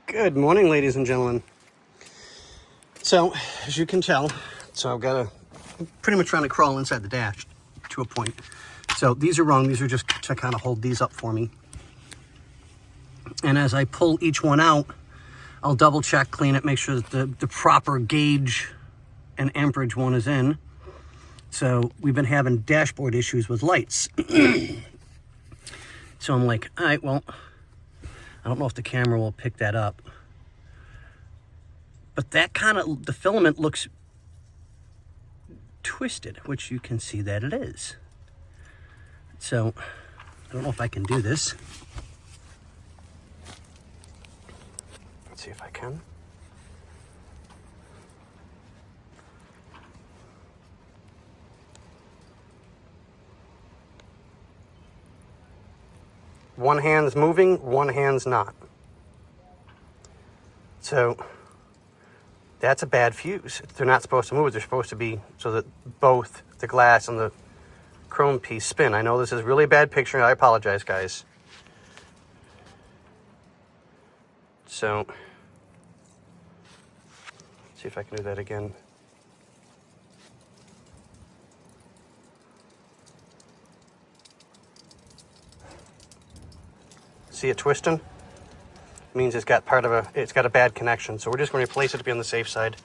Good morning, ladies and gentlemen. So, as you can tell, I've got to pretty much trying to crawl inside the dash to a point. So these are wrong. These are just to kind of hold these up for me. And as I pull each one out, I'll double check, clean it, make sure that the proper gauge and amperage one is in. So we've been having dashboard issues with lights. So I'm like, all right, well, I don't know if the camera will pick that up. But that kind of, the filament looks twisted, which you can see that it is. So I don't know if I can do this. Let's see if I can. One hand's moving, one hand's not. So that's a bad fuse. They're not supposed to move. They're supposed to be so that both the glass and the chrome piece spin. I know this is really a bad picture, and I apologize, guys. So, let's see if I can do that again. See it twisting? Means it's got it's got a bad connection. So we're just going to replace it to be on the safe side.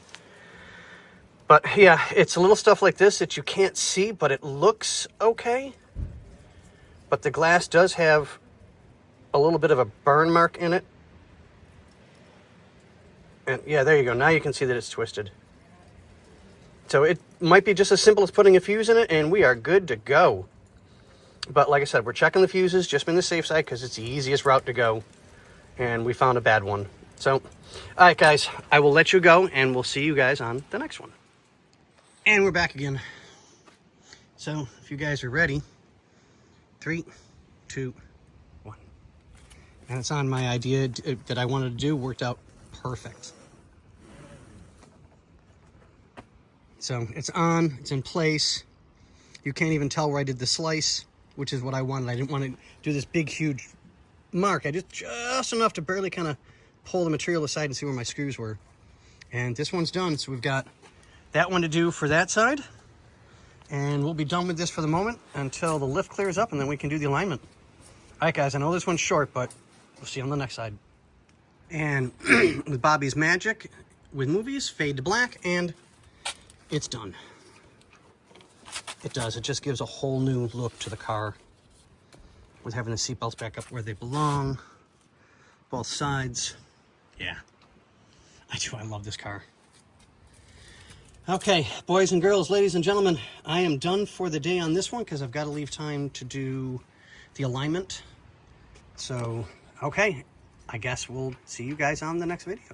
But yeah, it's a little stuff like this that you can't see, but it looks okay. But the glass does have a little bit of a burn mark in it. And yeah, there you go. Now you can see that it's twisted. So it might be just as simple as putting a fuse in it, and we are good to go. But like I said, we're checking the fuses, just been the safe side because it's the easiest route to go. And we found a bad one. So, all right, guys, I will let you go, and we'll see you guys on the next one. And we're back again. So, if you guys are ready, 3, 2, 1. And it's on my idea that I wanted to do, worked out perfect. So, it's on, it's in place. You can't even tell where I did the slice, which is what I wanted. I didn't want to do this big, huge mark. I just enough to barely kind of pull the material aside and see where my screws were. And this one's done, so we've got that one to do for that side, and we'll be done with this for the moment until the lift clears up, and then we can do the alignment. All right, guys, I know this one's short, but we'll see you on the next side. And with Bobby's magic with movies, fade to black, and it's done. It does. It just gives a whole new look to the car with having the seatbelts back up where they belong, both sides. Yeah, I do. I love this car. Okay, boys and girls, ladies and gentlemen, I am done for the day on this one because I've got to leave time to do the alignment. So, okay, I guess we'll see you guys on the next video.